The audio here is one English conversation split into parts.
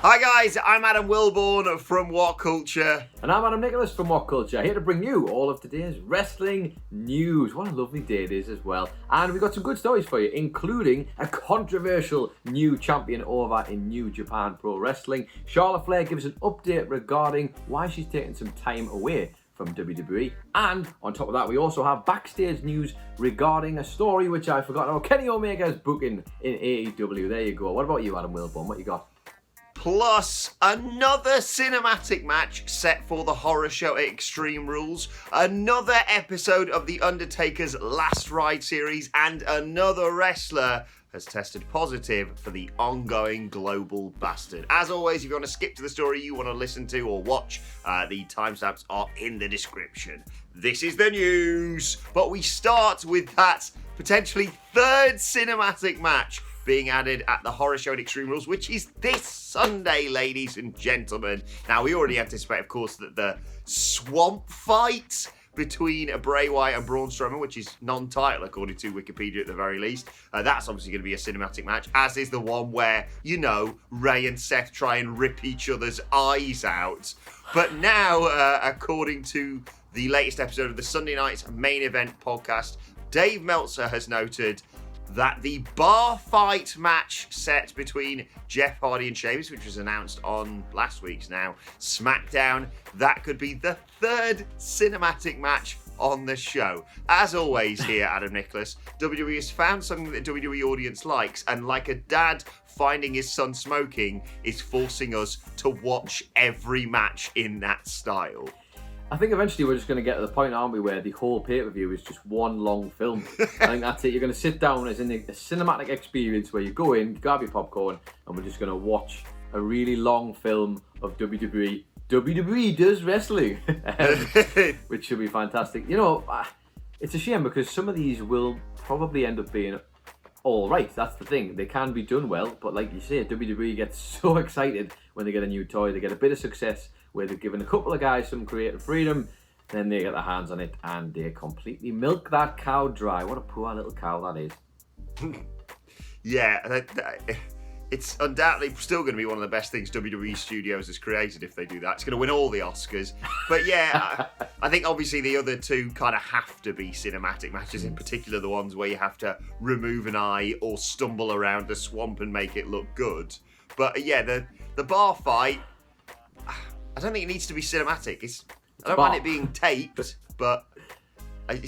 Hi guys, I'm Adam Wilborn from WhatCulture. And I'm Adam Nicholas from WhatCulture, here to bring you all of today's wrestling news. What a lovely day it is as well. And we've got some good stories for you, including a controversial new champion over in New Japan Pro Wrestling. Charlotte Flair gives an update regarding why she's taking some time away from WWE. And on top of that, we also have backstage news regarding a story which I forgot about. Kenny Omega's booking in AEW. There you go. What about you, Adam Wilborn? What you got? Plus, another cinematic match set for the horror show at Extreme Rules, another episode of The Undertaker's Last Ride series, and another wrestler has tested positive for the ongoing Global Bastard. As always, if you want to skip to the story you want to listen to or watch, the timestamps are in the description. This is the news, but we start with that potentially third cinematic match being added at the horror show at Extreme Rules, which is this Sunday, ladies and gentlemen. Now, we already anticipate, of course, that the swamp fight between Bray Wyatt and Braun Strowman, which is non-title according to Wikipedia at the very least, that's obviously going to be a cinematic match, as is the one where, you know, Ray and Seth try and rip each other's eyes out. But now, according to the latest episode of the Sunday Night's Main Event podcast, Dave Meltzer has noted that the bar fight match set between Jeff Hardy and Sheamus, which was announced on last week's SmackDown, that could be the third cinematic match on the show. As always here, Adam Nicholas, WWE has found something that the WWE audience likes, and like a dad finding his son smoking, is forcing us to watch every match in that style. I think eventually we're just going to get to the point, aren't we, where the whole pay-per-view is just one long film. I think that's it. You're going to sit down as in a cinematic experience where you go in, grab your popcorn, and we're just going to watch a really long film of WWE. WWE does wrestling, which should be fantastic. You know, it's a shame because some of these will probably end up being all right. That's the thing. They can be done well, but like you say, WWE gets so excited when they get a new toy. They get a bit of success where they're giving a couple of guys some creative freedom, then they get their hands on it and they completely milk that cow dry. What a poor little cow that is. Yeah, it's undoubtedly still going to be one of the best things WWE Studios has created if they do that. It's going to win all the Oscars. But yeah, I think obviously the other two kind of have to be cinematic matches, in particular the ones where you have to remove an eye or stumble around the swamp and make it look good. But yeah, the bar fight, I don't think it needs to be cinematic. I don't mind it being taped, but I'm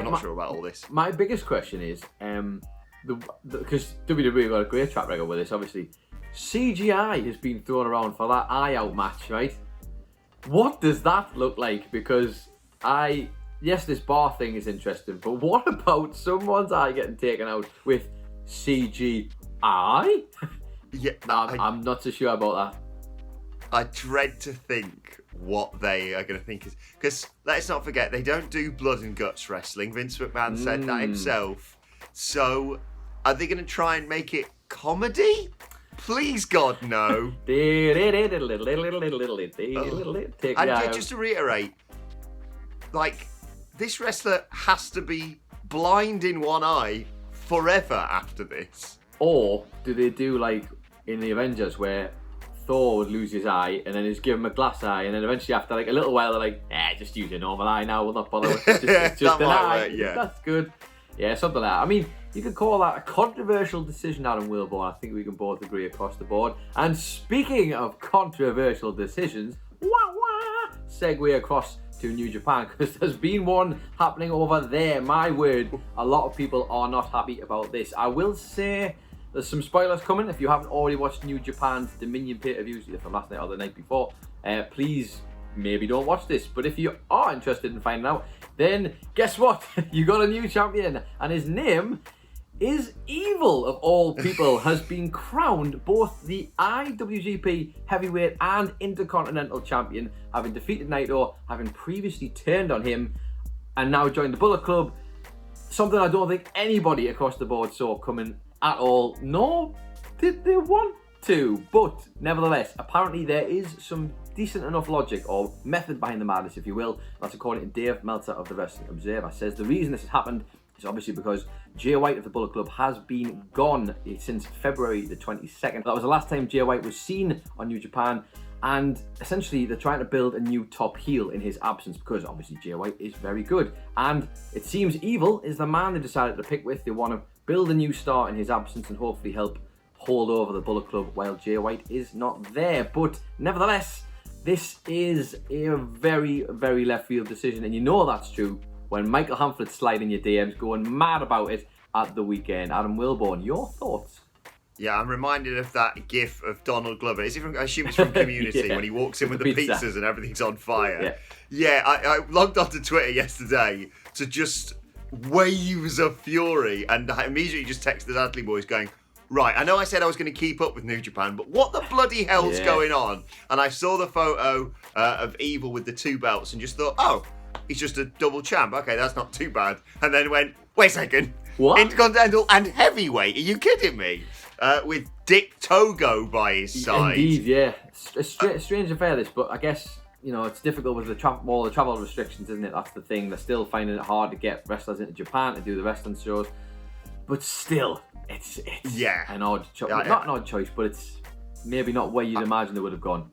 not sure about all this. My biggest question is, because WWE got a great track record with this, obviously, CGI has been thrown around for that eye out match, right? What does that look like? Because yes, this bar thing is interesting, but what about someone's eye getting taken out with CGI? Yeah, I'm not so sure about that. I dread to think what they are going to think. Because let's not forget, they don't do blood and guts wrestling. Vince McMahon said that himself. So are they going to try and make it comedy? Please, God, no. And just to reiterate, like, this wrestler has to be blind in one eye forever after this. Or do they do like in the Avengers where Thor would lose his eye and then just give him a glass eye, and then eventually after like a little while they're like, just use your normal eye now, we'll not bother with it. It's just an eye. Work, yeah. That's good. Yeah, something like that. I mean, you could call that a controversial decision, Adam Wilborn. I think we can both agree across the board. And speaking of controversial decisions, segue across to New Japan, because there's been one happening over there. My word, a lot of people are not happy about this. I will say there's some spoilers coming. If you haven't already watched New Japan's Dominion pay-per-views, either from last night or the night before, please maybe don't watch this. But if you are interested in finding out, then guess what? You got a new champion, and his name is Evil, of all people, has been crowned both the IWGP Heavyweight and Intercontinental Champion, having defeated Naito, having previously turned on him, and now joined the Bullet Club. Something I don't think anybody across the board saw coming at all, nor did they want to. But nevertheless, apparently there is some decent enough logic or method behind the madness, if you will. That's according to Dave Meltzer of the Wrestling Observer. Says the reason this has happened It's obviously because Jay White of the Bullet Club has been gone since February the 22nd. That was the last time Jay White was seen on New Japan, and essentially they're trying to build a new top heel in his absence because obviously Jay White is very good. And it seems Evil is the man they decided to pick with. They want to build a new star in his absence and hopefully help hold over the Bullet Club while Jay White is not there. But nevertheless, this is a very, very left field decision, and you know that's true when Michael Hamflett slid in your DMs going mad about it at the weekend. Adam Wilborn, your thoughts? Yeah, I'm reminded of that gif of Donald Glover. Is it from, I assume it's from Community, Yeah, when he walks in with the pizza. pizzas and everything's on fire. Yeah. I logged onto Twitter yesterday to just waves of fury, and I immediately just texted the Dudley boys going, right, I know I said I was going to keep up with New Japan, but what the bloody hell's going on? And I saw the photo of Evil with the 2 belts and just thought, oh, he's just a double champ. Okay, that's not too bad. And then went, wait a second. What? Intercontinental and heavyweight? Are you kidding me? With Dick Togo by his side. Indeed, yeah. A strange affair this, but I guess, you know, it's difficult with the travel restrictions, isn't it? That's the thing. They're still finding it hard to get wrestlers into Japan to do the wrestling shows. But still, it's an odd choice. Not an odd choice, but it's maybe not where you'd imagine they would have gone.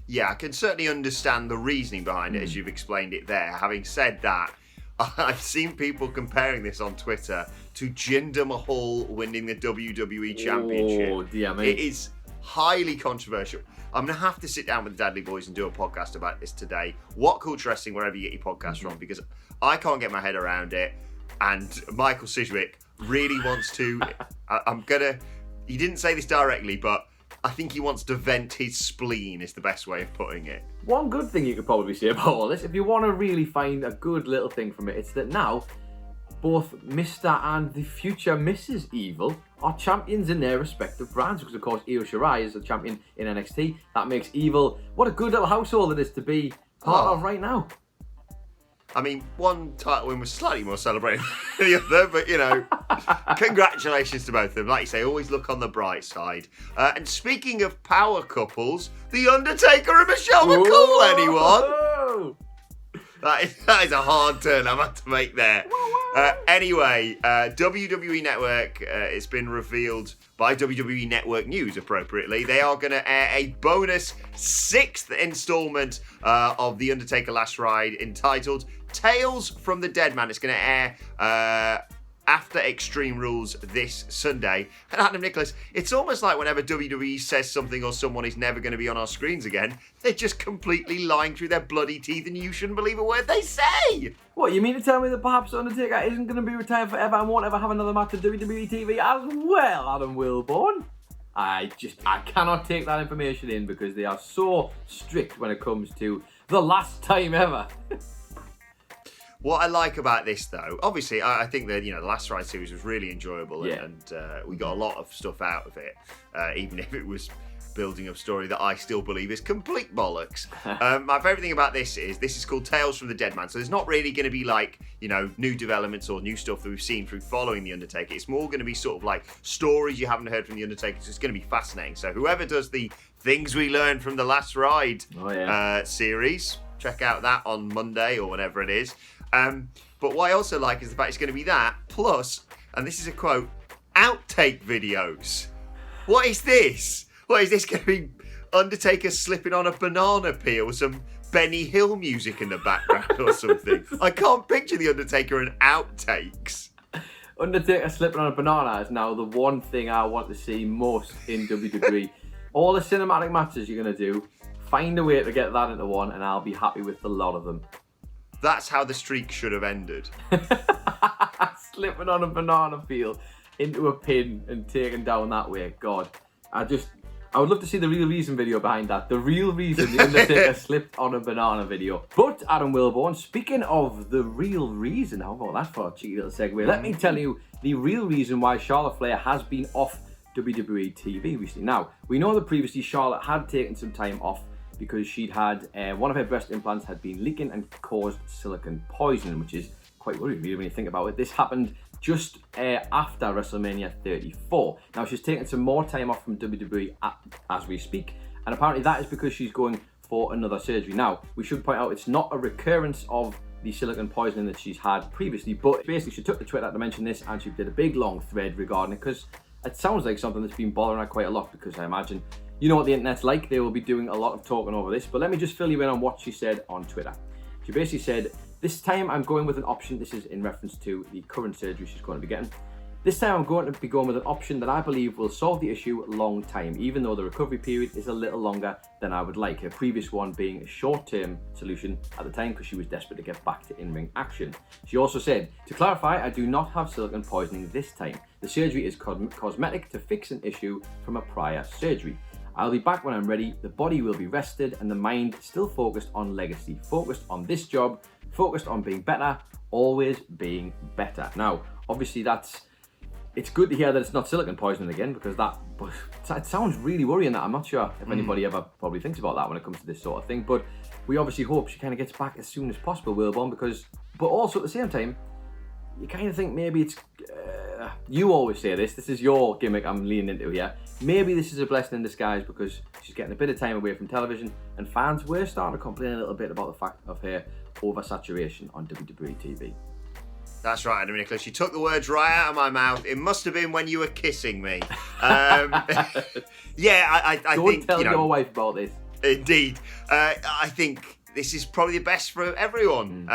Yeah, I can certainly understand the reasoning behind it as you've explained it there. Having said that, I've seen people comparing this on Twitter to Jinder Mahal winning the WWE Championship. Oh, dear me. It is highly controversial. I'm going to have to sit down with the Dudley boys and do a podcast about this today. WhatCulture Wrestling, wherever you get your podcast from, because I can't get my head around it. And Michael Sidgwick really wants to... He didn't say this directly, but I think he wants to vent his spleen is the best way of putting it. One good thing you could probably say about all this, if you want to really find a good little thing from it, it's that now both Mr. and the future Mrs. Evil are champions in their respective brands, because of course Io Shirai is a champion in NXT. That makes Evil, what a good little household it is to be part of right now. I mean, one title win was slightly more celebrated than the other, but, you know, congratulations to both of them. Like you say, always look on the bright side. And speaking of power couples, The Undertaker and Michelle McCool, anyone? That is a hard turn I've had to make there. Anyway, WWE Network, it's been revealed by WWE Network News, appropriately. They are going to air a bonus 6th installment of The Undertaker Last Ride entitled Tales from the Dead Man. It's going to air after Extreme Rules this Sunday. And Adam Nicholas, it's almost like whenever WWE says something or someone is never going to be on our screens again, they're just completely lying through their bloody teeth and you shouldn't believe a word they say. What, you mean to tell me that perhaps Undertaker isn't going to be retired forever and won't ever have another match on WWE TV as well, Adam Wilborn? I cannot take that information in because they are so strict when it comes to the last time ever. What I like about this, though, obviously, I think that, you know, the Last Ride series was really enjoyable and we got a lot of stuff out of it, even if it was building a story that I still believe is complete bollocks. My favourite thing about this is called Tales from the Dead Man, so there's not really going to be, like, you know, new developments or new stuff that we've seen through following The Undertaker. It's more going to be sort of like stories you haven't heard from The Undertaker, so it's going to be fascinating. So whoever does the Things We Learned from the Last Ride series, check out that on Monday or whatever it is. But what I also like is the fact it's going to be that, plus, and this is a quote, outtake videos. What is this? What is this going to be? Undertaker slipping on a banana peel with some Benny Hill music in the background or something? I can't picture the Undertaker in outtakes. Undertaker slipping on a banana is now the one thing I want to see most in WWE. All the cinematic matches you're going to do, find a way to get that into one and I'll be happy with a lot of them. That's how the streak should have ended. Slipping on a banana peel into a pin and taken down that way. God, I would love to see the real reason video behind that. The real reason the Undertaker slipped on a banana video. But Adam Wilborn, speaking of the real reason, how about that for a cheeky little segue? Let me tell you the real reason why Charlotte Flair has been off WWE TV recently. Now, we know that previously Charlotte had taken some time off because she'd had one of her breast implants had been leaking and caused silicone poisoning, which is quite worrying really when you think about it. This happened just after WrestleMania 34. Now she's taken some more time off from WWE as we speak, and apparently that is because she's going for another surgery. Now we should point out it's not a recurrence of the silicone poisoning that she's had previously. But basically, she took to Twitter to mention this, and she did a big long thread regarding it, because it sounds like something that's been bothering her quite a lot, because I imagine, you know what the internet's like, they will be doing a lot of talking over this. But let me just fill you in on what she said on Twitter. She basically said, "This time I'm going with an option." This is in reference to the current surgery she's going to be getting. "This time I'm going to be going with an option that I believe will solve the issue long time, even though the recovery period is a little longer than I would like. Her previous one being a short-term solution at the time, because she was desperate to get back to in-ring action." She also said, "To clarify, I do not have silicone poisoning this time. The surgery is cosmetic to fix an issue from a prior surgery. I'll be back when I'm ready. The body will be rested and the mind still focused on legacy, focused on this job, focused on being better, always being better." Now, obviously it's good to hear that it's not silicone poisoning again, because it sounds really worrying. That I'm not sure if anybody ever probably thinks about that when it comes to this sort of thing. But we obviously hope she kind of gets back as soon as possible, Wilborn, but also at the same time, you kind of think maybe it's, you always say this is your gimmick I'm leaning into here, maybe this is a blessing in disguise, because she's getting a bit of time away from television, and fans were starting to complain a little bit about the fact of her oversaturation on WWE TV. That's right, Adam Nicholas. You took the words right out of my mouth. It must have been when you were kissing me. Yeah, I think... Don't tell your wife about this. Indeed. I think this is probably the best for everyone.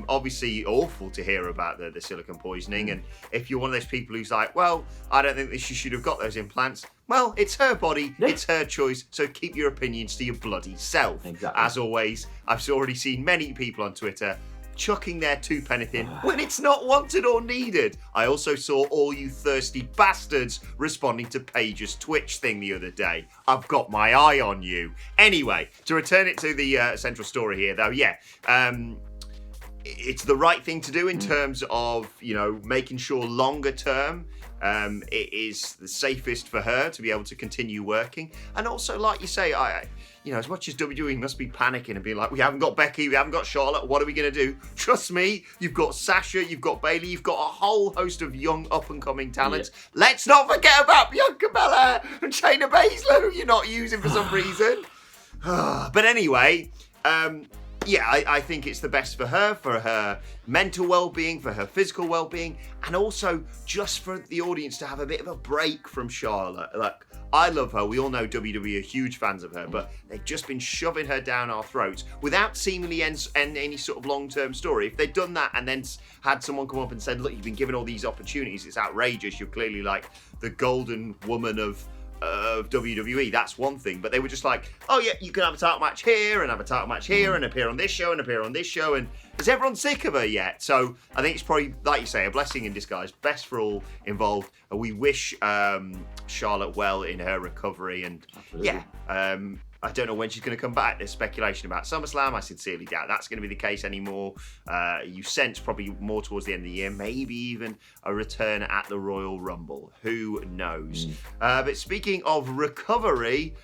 Obviously, awful to hear about the silicone poisoning. And if you're one of those people who's like, well, I don't think that she should have got those implants. Well, it's her body, it's her choice, so keep your opinions to your bloody self. Exactly. As always, I've already seen many people on Twitter chucking their two-penneth in when it's not wanted or needed. I also saw all you thirsty bastards responding to Paige's Twitch thing the other day. I've got my eye on you. Anyway, to return it to the central story here, though, it's the right thing to do in terms of, making sure longer term it is the safest for her to be able to continue working. And also, like you say, as much as WWE must be panicking and being like, we haven't got Becky, we haven't got Charlotte, what are we going to do? Trust me, you've got Sasha, you've got Bayley, you've got a whole host of young up-and-coming talents. Yeah. Let's not forget about Bianca Belair and Shayna Baszler, who you're not using for some reason. But anyway, I think it's the best for her mental well-being, for her physical well-being, and also just for the audience to have a bit of a break from Charlotte. Like, I love her. We all know WWE are huge fans of her, but they've just been shoving her down our throats without seemingly any sort of long-term story. If they'd done that and then had someone come up and said, look, you've been given all these opportunities, it's outrageous, you're clearly like the golden woman of WWE, that's one thing. But they were just like, oh yeah, you can have a title match here and have a title match here and appear on this show and appear on this show, and is everyone sick of her yet? So I think it's probably, like you say, a blessing in disguise, best for all involved. We wish Charlotte well in her recovery, and I don't know when she's going to come back. There's speculation about SummerSlam. I sincerely doubt that's going to be the case anymore. You sense probably more towards the end of the year, maybe even a return at the Royal Rumble. Who knows? But speaking of recovery,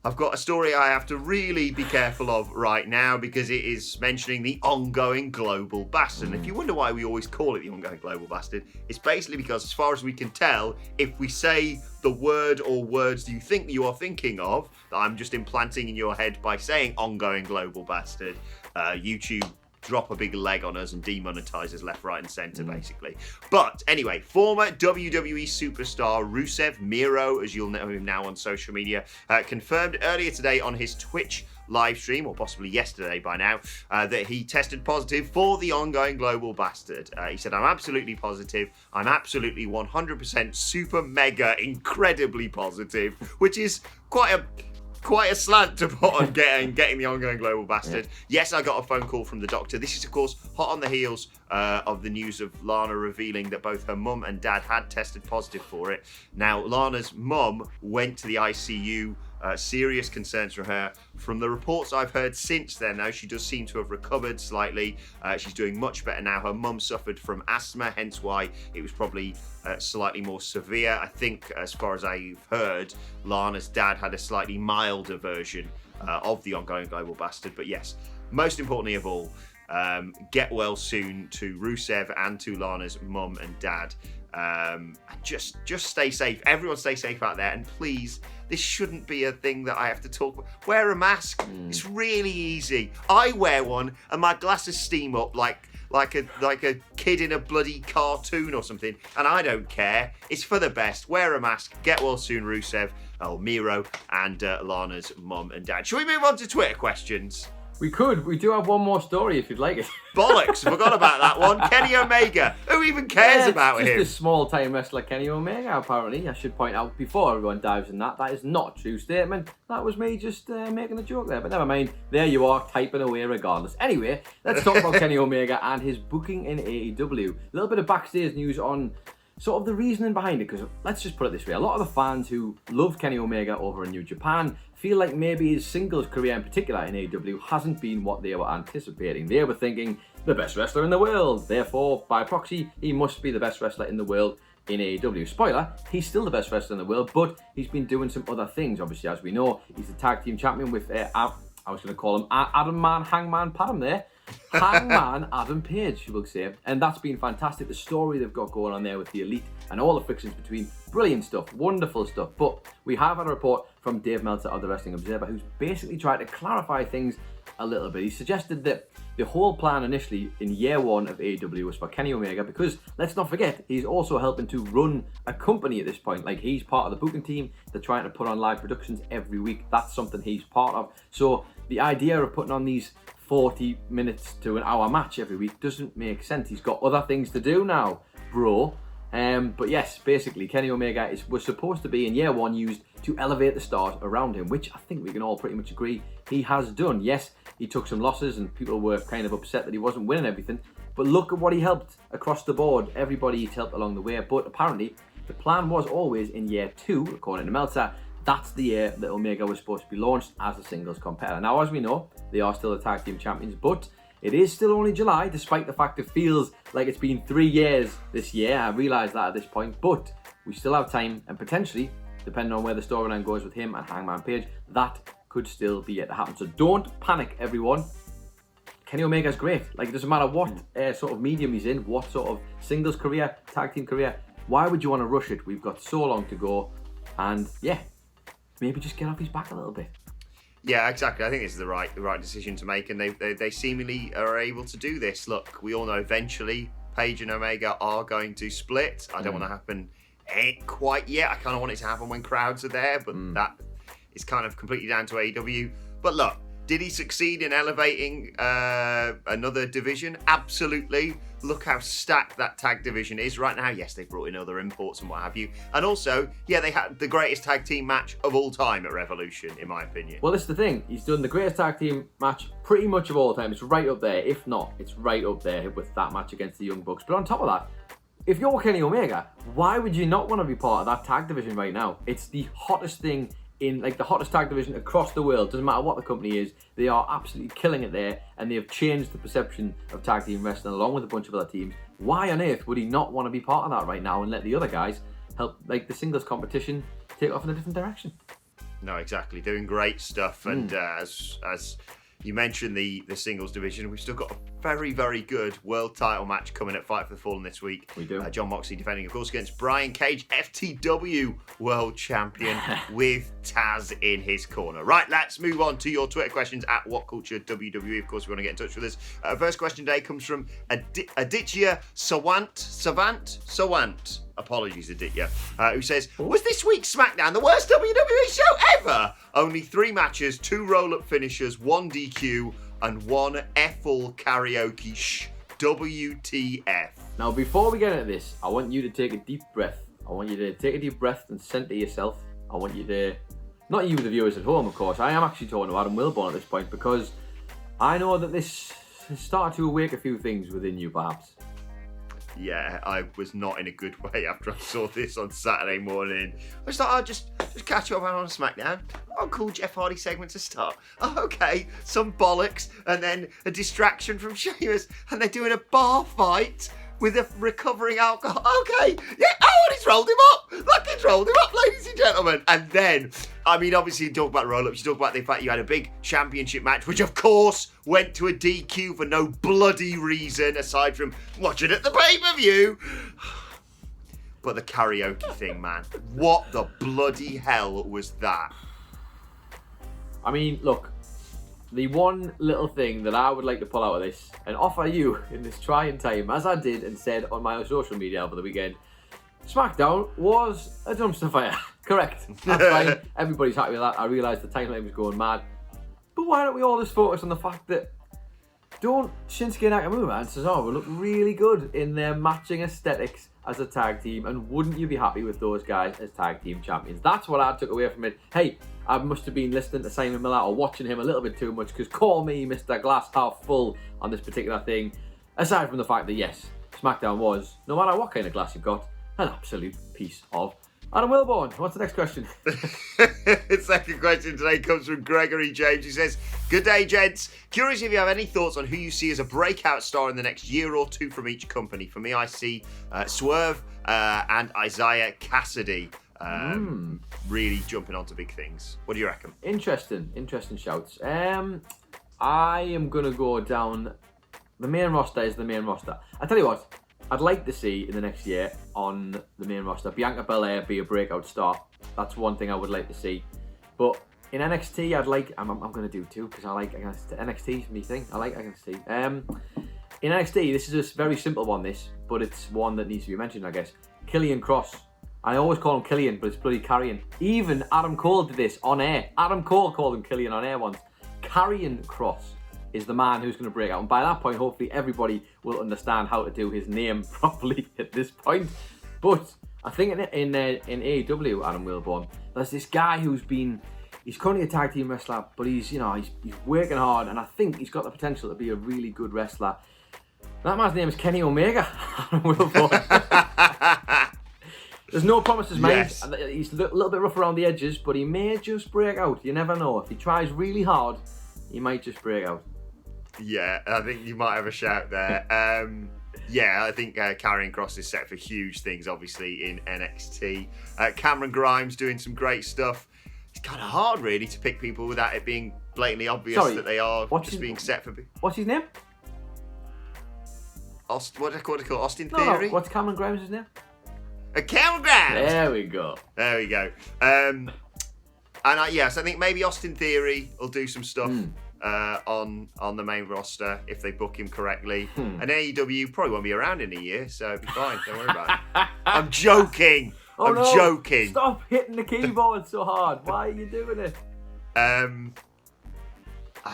I've got a story I have to really be careful of right now, because it is mentioning the ongoing global bastard. And if you wonder why we always call it the ongoing global bastard, it's basically because, as far as we can tell, if we say the word or words you think you are thinking of, that I'm just implanting in your head by saying ongoing global bastard, YouTube drop a big leg on us and demonetize us left, right, and center, basically. But anyway, former WWE superstar Rusev Miro, as you'll know him now on social media, confirmed earlier today on his Twitch live stream, or possibly yesterday by now, that he tested positive for the ongoing global bastard. He said, I'm absolutely positive. I'm absolutely 100% super mega incredibly positive, which is quite a slant to put on getting the ongoing global bastard. Yes, I got a phone call from the doctor. This is, of course, hot on the heels of the news of Lana revealing that both her mum and dad had tested positive for it. Now, Lana's mum went to the ICU. Serious concerns for her. From the reports I've heard since then, though, she does seem to have recovered slightly. She's doing much better now. Her mum suffered from asthma, hence why it was probably slightly more severe. I think, as far as I've heard, Lana's dad had a slightly milder version of the ongoing global bastard. But yes, most importantly of all, get well soon to Rusev and to Lana's mum and dad. And just stay safe. Everyone stay safe out there. And please, this shouldn't be a thing that I have to talk about. Wear a mask. It's really easy. I wear one and my glasses steam up like a kid in a bloody cartoon or something, and I don't care. It's for the best. Wear a mask. Get well soon, Rusev, Miro, and Lana's mum and dad. Shall we move on to Twitter questions? We could. We do have one more story if you'd like it. Bollocks! Forgot about that one. Kenny Omega. Who even cares about him? Just a small-time wrestler, Kenny Omega, apparently. I should point out before everyone dives in that is not a true statement. That was me just making a joke there. But never mind. There you are, typing away regardless. Anyway, let's talk about Kenny Omega and his booking in AEW. A little bit of backstage news on sort of the reasoning behind it, because let's just put it this way. A lot of the fans who loved Kenny Omega over in New Japan feel like maybe his singles career in particular in AEW hasn't been what they were anticipating. They were thinking, the best wrestler in the world, therefore, by proxy, he must be the best wrestler in the world in AEW. Spoiler, he's still the best wrestler in the world, but he's been doing some other things. Obviously, as we know, he's the tag team champion with, I was going to call him Adam Man, Hangman Padham there. Hangman Adam Page, you will say. And that's been fantastic. The story they've got going on there with the Elite and all the frictions between, brilliant stuff, wonderful stuff. But we have had a report from Dave Meltzer of the Wrestling Observer, who's basically tried to clarify things a little bit. He suggested that the whole plan initially in year one of AEW was for Kenny Omega, because let's not forget, he's also helping to run a company at this point. Like, he's part of the booking team. They're trying to put on live productions every week. That's something he's part of. So the idea of putting on these 40 minutes to an hour match every week doesn't make sense. He's got other things to do now, bro. But yes, basically, Kenny Omega was supposed to be in year one used to elevate the stars around him, which I think we can all pretty much agree he has done. Yes, he took some losses and people were kind of upset that he wasn't winning everything, but look at what he helped across the board. Everybody he's helped along the way. But apparently, the plan was always in year two, according to Meltzer, that's the year that Omega was supposed to be launched as a singles competitor. Now, as we know, they are still the tag team champions, but it is still only July, despite the fact it feels like it's been 3 years this year. I realise that at this point, but we still have time, and potentially, depending on where the storyline goes with him and Hangman Page, that could still be yet to happen. So don't panic, everyone. Kenny Omega's great. Like, it doesn't matter what sort of medium he's in, what sort of singles career, tag team career. Why would you want to rush it? We've got so long to go, and yeah, maybe just get off his back a little bit. Yeah, exactly. I think it's the right decision to make, and they seemingly are able to do this. Look, we all know eventually Page and Omega are going to split. I don't want to happen quite yet. I kind of want it to happen when crowds are there, but that is kind of completely down to AEW. But look, did he succeed in elevating another division? Absolutely. Look how stacked that tag division is right now. Yes, they brought in other imports and what have you. And also, yeah, they had the greatest tag team match of all time at Revolution, in my opinion. Well, this is the thing. He's done the greatest tag team match pretty much of all time. It's right up there. If not, it's right up there with that match against the Young Bucks. But on top of that, if you're Kenny Omega, why would you not want to be part of that tag division right now? It's the hottest thing in, like, the hottest tag division across the world. Doesn't matter what the company is, they are absolutely killing it there, and they have changed the perception of tag team wrestling along with a bunch of other teams. Why on earth would he not want to be part of that right now and let the other guys help, like, the singles competition take off in a different direction? No, exactly. Doing great stuff. And as you mentioned the singles division, we've still got a very, very good world title match coming at Fight for the Fallen this week. We do. John Moxley defending, of course, against Brian Cage, FTW world champion, with Taz in his corner. Right, let's move on to your Twitter questions at WhatCulture WWE. Of course, if you want to get in touch with us. First question today comes from Aditya Sawant. Apologies, Aditya, who says, was this week's SmackDown the worst WWE show ever? Only 3 matches, 2 roll-up finishers, 1 DQ, and 1 F-all karaoke WTF. Now, before we get into this, I want you to take a deep breath. I want you to take a deep breath and center yourself. I want you to, not you, the viewers at home, of course. I am actually talking to Adam Wilborn at this point, because I know that this has started to awake a few things within you, perhaps. Yeah, I was not in a good way after I saw this on Saturday morning. I just thought I'd just catch up on SmackDown. Oh, cool Jeff Hardy segment to start. Oh, okay, some bollocks, and then a distraction from Sheamus, and they're doing a bar fight with a recovering alcohol. Okay, yeah, oh, and he's rolled him up. Look, he's rolled him up, ladies and gentlemen. And then, I mean, obviously you talk about roll-ups, you talk about the fact you had a big championship match, which of course went to a DQ for no bloody reason, aside from watching at the pay-per-view. But the karaoke thing, man. What the bloody hell was that? I mean, look, the one little thing that I would like to pull out of this and offer you in this trying time, as I did and said on my social media over the weekend, SmackDown was a dumpster fire. Correct. That's fine. Everybody's happy with that. I realised the timeline was going mad. But why don't we all just focus on the fact that don't Shinsuke Nakamura and Cesaro look really good in their matching aesthetics as a tag team, and wouldn't you be happy with those guys as tag team champions? That's what I took away from it. Hey, I must have been listening to Simon Miller or watching him a little bit too much, because call me Mr. Glass half full on this particular thing. Aside from the fact that yes, SmackDown was, no matter what kind of glass you've got, an absolute piece of. Adam Wilborn, what's the next question? Second question today comes from Gregory James. He says, "Good day, gents. Curious if you have any thoughts on who you see as a breakout star in the next year or two from each company. For me, I see Swerve and Isaiah Cassidy really jumping onto big things. What do you reckon?" Interesting shouts. I am going to go down. The main roster is the main roster. I tell you what, I'd like to see in the next year on the main roster Bianca Belair be a breakout star. That's one thing I would like to see. But in NXT, I'd like. I'm going to do two because I like NXT's me thing. I like NXT. In NXT, this is a very simple one. But it's one that needs to be mentioned, I guess. Killian Cross. I always call him Killian, but it's bloody Carrion. Even Adam Cole did this on air. Adam Cole called him Killian on air once. Carrion Cross is the man who's going to break out. And by that point, hopefully everybody will understand how to do his name properly at this point. But I think in AEW, Adam Wilborn, there's this guy he's currently a tag team wrestler, but he's working hard, and I think he's got the potential to be a really good wrestler. That man's name is Kenny Omega. Adam Wilborn. There's no promises made. Yes. He's a little bit rough around the edges, but he may just break out. You never know. If he tries really hard, he might just break out. Yeah, I think you might have a shout there. I think Karrion Kross is set for huge things, obviously, in NXT. Cameron Grimes doing some great stuff. It's kind of hard, really, to pick people without it being blatantly obvious that they are being set for... What's his name? What do I call it? Austin Theory? No. What's Cameron Grimes' name? Cameron Grimes! There we go. So I think maybe Austin Theory will do some stuff on the main roster if they book him correctly. And AEW probably won't be around in a year, so it'll be fine. Don't worry about it. I'm joking. I'm joking. Stop hitting the keyboard so hard. Why are you doing it? I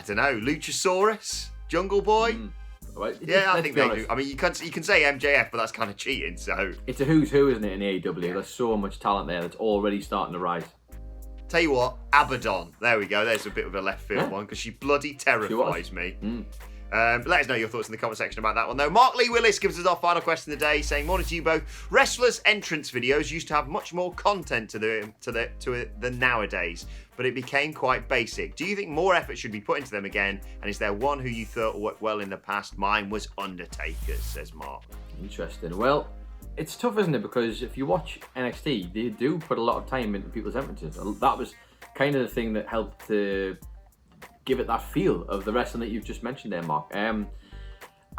don't know. Luchasaurus? Jungle Boy? Right. Yeah, I think they do. I mean, you can say MJF, but that's kind of cheating, so... It's a who's who, isn't it, in AEW? There's so much talent there that's already starting to rise. Tell you what, Abaddon. There we go. There's a bit of a left field one, because she bloody terrifies me. Let us know your thoughts in the comment section about that one, though. Mark Lee Willis gives us our final question of the day, saying, "Morning to you both. Wrestlers' entrance videos used to have much more content to it than nowadays, but it became quite basic. Do you think more effort should be put into them again? And is there one who you thought worked well in the past? Mine was Undertaker's," says Mark. Interesting. Well, it's tough, isn't it? Because if you watch NXT, they do put a lot of time into people's entrances. That was kind of the thing that helped to give it that feel of the wrestling that you've just mentioned there, Mark.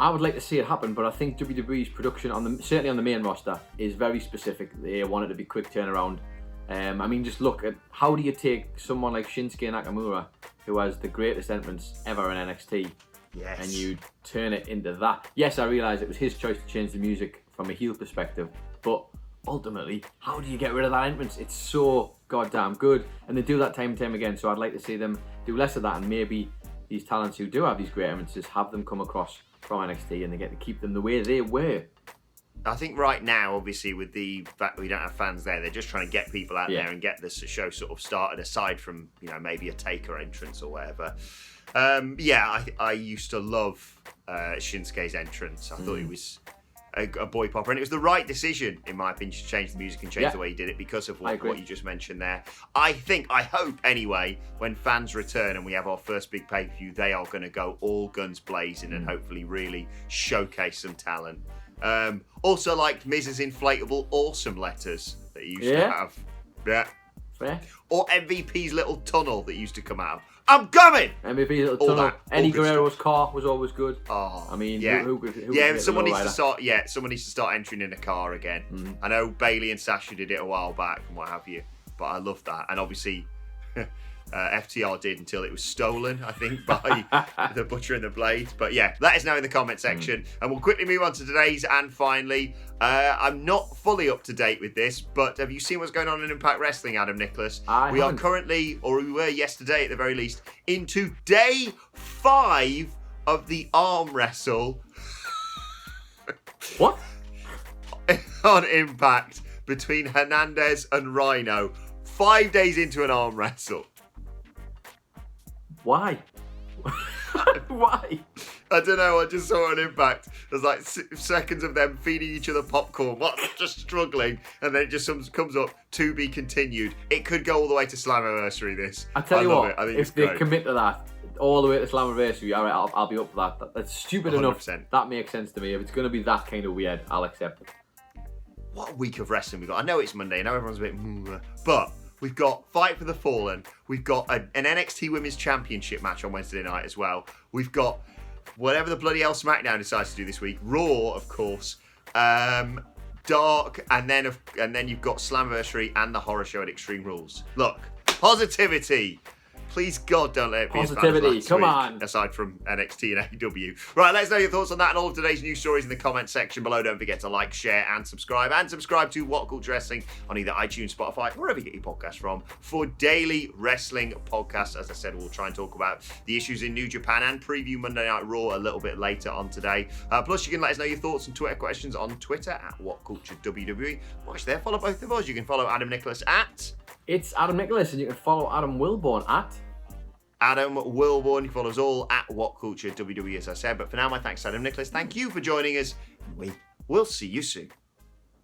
I would like to see it happen, but I think WWE's production, certainly on the main roster, is very specific. They want it to be quick turnaround. I mean, just look at how do you take someone like Shinsuke Nakamura, who has the greatest entrance ever in NXT, and you turn it into that. Yes, I realise it was his choice to change the music from a heel perspective, but ultimately, how do you get rid of that entrance? It's so goddamn good, and they do that time and time again, so I'd like to see them do less of that, and maybe these talents who do have these great entrances have them come across from NXT and they get to keep them the way they were. I think right now, obviously, with the fact that we don't have fans there, they're just trying to get people out there and get this show sort of started, aside from, maybe a Taker entrance or whatever. I used to love Shinsuke's entrance. I thought he was a boy popper, and it was the right decision, in my opinion, to change the music and change the way he did it because of what you just mentioned there. I hope anyway, when fans return and we have our first big pay-per-view, they are going to go all guns blazing and hopefully really showcase some talent. Also liked Miz's inflatable awesome letters that he used to have. Yeah. Fair. Or MVP's little tunnel that used to come out. I'm coming! MVP All tunnel. that, Eddie all good Guerrero's car was always good. Oh, I mean, yeah, who could someone hit needs the to lowrider? start. Yeah, someone needs to start entering in a car again. I know Bailey and Sasha did it a while back and what have you, but I love that. And obviously, FTR did until it was stolen, I think, by the Butcher and the Blade. But yeah, let us know in the comment section, and we'll quickly move on to today's. And finally, I'm not fully up to date with this, but have you seen what's going on in Impact Wrestling, Adam Nicholas? We are currently, or we were yesterday at the very least, into day 5 of the arm wrestle. What? On Impact between Hernandez and Rhino. 5 days into an arm wrestle. Why? Why? I don't know, I just saw an Impact. There's like seconds of them feeding each other popcorn while just struggling, and then it just comes up to be continued. It could go all the way to Slammiversary, this. I tell you love what, it. I think if they commit to that all the way to Slammiversary, all right, I'll be up for that. That's stupid 100%. enough. That makes sense to me. If it's going to be that kind of weird, I'll accept it. What a week of wrestling we've got. I know it's Monday, I know everyone's a bit but we've got Fight for the Fallen. We've got an NXT Women's Championship match on Wednesday night as well. We've got whatever the bloody hell SmackDown decides to do this week. Raw, of course. Dark, and then you've got Slammiversary and the horror show at Extreme Rules. Look, positivity. Please, God, don't let it be positivity. as bad as last Come week, on. aside from NXT and AEW. Right, let us know your thoughts on that and all of today's news stories in the comment section below. Don't forget to like, share, and subscribe. And subscribe to What Culture Wrestling on either iTunes, Spotify, wherever you get your podcasts from, for daily wrestling podcasts. As I said, we'll try and talk about the issues in New Japan and preview Monday Night Raw a little bit later on today. Plus, you can let us know your thoughts and Twitter questions on Twitter at WhatCultureWWE. Watch there, follow both of us. You can follow Adam Nicholas at... It's Adam Nicholas, and you can follow Adam Wilborn at... Adam Wilborn. You can follow us all at WhatCultureWWE, as I said. But for now, my thanks to Adam Nicholas. Thank you for joining us. We will see you soon.